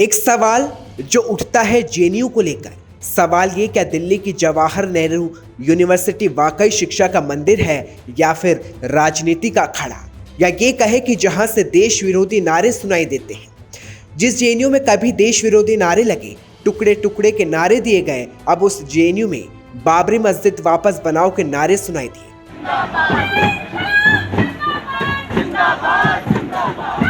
एक सवाल जो उठता है जेएनयू को लेकर। सवाल ये, क्या दिल्ली की जवाहर नेहरू यूनिवर्सिटी वाकई शिक्षा का मंदिर है या फिर राजनीति का अखाड़ा, या ये कहे कि जहां से देश विरोधी नारे सुनाई देते हैं। जिस जेएनयू में कभी देश विरोधी नारे लगे, टुकड़े टुकड़े के नारे दिए गए, अब उस जेएनयू में बाबरी मस्जिद वापस बनाओ के नारे सुनाई दिए। जिंदाबाद, जिंदाबाद।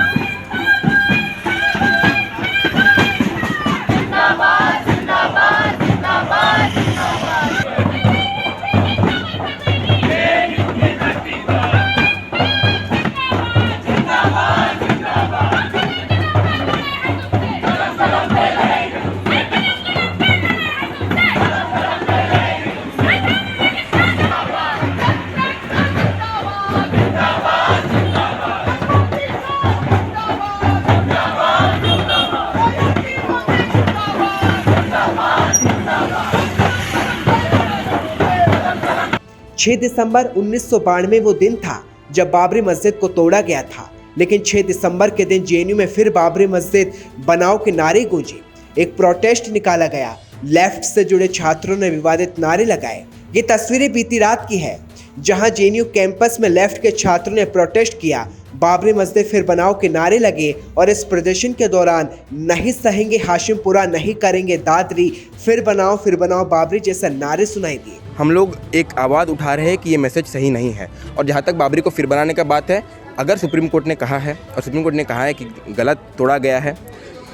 6 दिसंबर 1992 वो दिन था जब बाबरी मस्जिद को तोड़ा गया था, लेकिन 6 दिसंबर के दिन जेएनयू में फिर बाबरी मस्जिद बनाओ के नारे गूंजे। एक प्रोटेस्ट निकाला गया, लेफ्ट से जुड़े छात्रों ने विवादित नारे लगाए। ये तस्वीरें बीती रात की है, जहां जेएनयू कैंपस में लेफ्ट के छात्रों ने प्रोटेस्ट किया, बाबरी मस्जिद फिर बनाओ के नारे लगे और इस प्रदर्शन के दौरान नहीं सहेंगे हाशिमपुरा, नहीं करेंगे दादरी, फिर बनाओ बाबरी जैसा नारे सुनाई दिए। हम लोग एक आवाज़ उठा रहे हैं कि ये मैसेज सही नहीं है। और जहाँ तक बाबरी को फिर बनाने का बात है, अगर सुप्रीम कोर्ट ने कहा है और सुप्रीम कोर्ट ने कहा है कि गलत तोड़ा गया है,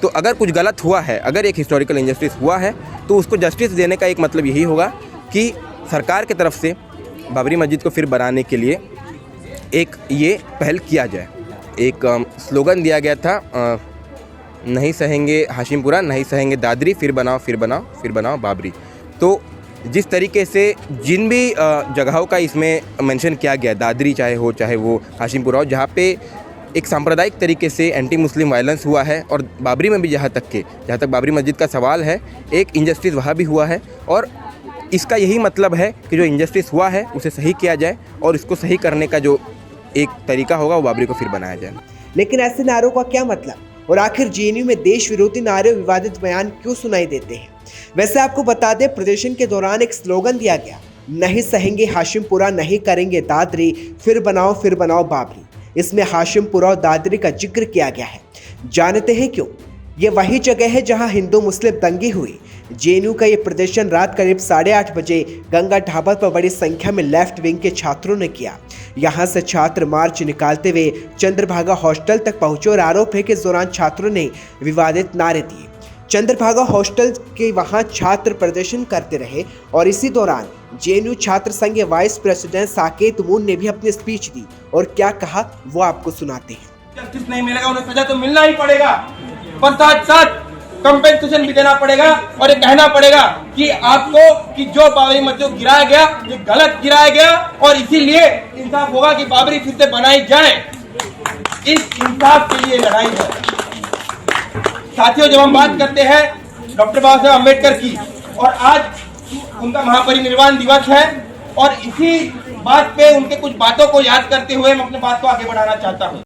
तो अगर कुछ गलत हुआ है, अगर एक हिस्टोरिकल इंजस्टिस हुआ है, तो उसको जस्टिस देने का एक मतलब यही होगा कि सरकार की तरफ से बाबरी मस्जिद को फिर बनाने के लिए एक ये पहल किया जाए। एक स्लोगन दिया गया था, नहीं सहेंगे हाशिमपुरा, नहीं सहेंगे दादरी, फिर बनाओ बाबरी। तो जिस तरीके से जिन भी जगहों का इसमें मेंशन किया गया, दादरी चाहे वो हाशिमपुरा हो, जहाँ पे एक सांप्रदायिक तरीके से एंटी मुस्लिम वायलेंस हुआ है, और बाबरी में भी जहाँ तक बाबरी मस्जिद का सवाल है, एक इंजस्टिस वहाँ भी हुआ है। और इसका यही मतलब है कि जो इंजस्टिस हुआ है उसे सही किया जाए, और इसको सही करने का जो एक तरीका होगा वो बाबरी को फिर बनाया जाए। लेकिन ऐसे नारों का क्या मतलब, और आखिर जेएनयू में देश विरोधी नारे और विवादित बयान क्यों सुनाई देते हैं? वैसे आपको बता दें, प्रदर्शन के दौरान एक स्लोगन दिया गया, नहीं सहेंगे हाशिमपुरा, नहीं करेंगे दादरी, फिर बनाओ बाबरी। इसमें हाशिमपुरा और दादरी का जिक्र किया गया है। जानते हैं क्यों? ये वही जगह है जहां हिंदू मुस्लिम दंगे हुई। जेएनयू का ये प्रदर्शन रात करीब 8:30 बजे गंगा ढाबा पर बड़ी संख्या में लेफ्ट विंग के छात्रों ने किया। यहां से छात्र मार्च निकालते हुए चंद्रभागा हॉस्टल तक पहुंचे और आरोप है कि इस दौरान छात्रों ने विवादित नारे दिए। चंद्रभागा हॉस्टल के वहां छात्र प्रदर्शन करते रहे, और इसी दौरान जेएनयू छात्र संघ के वाइस प्रेसिडेंट साकेत मून ने भी अपनी स्पीच दी, और क्या कहा वो आपको सुनाते हैं। जस्टिस नहीं मिलेगा, उन्हें सजा तो मिलना ही पड़ेगा, पर साथ साथ कंपेंसेशन भी देना पड़ेगा, और ये कहना पड़ेगा कि आपको कि जो बाबरी मस्जिद गिराया गया ये गलत गिराया गया, और इसीलिए इंसाफ होगा कि बाबरी फिर से बनाई जाए। इस इंसाफ के लिए लड़ाई है साथियों। जब हम बात करते हैं डॉक्टर बाबा साहेब अम्बेडकर की, और आज उनका महापरिनिर्वाण दिवस है, और इसी बात पे उनके कुछ बातों को याद करते हुए मैं अपनी बात को आगे बढ़ाना चाहता हूँ।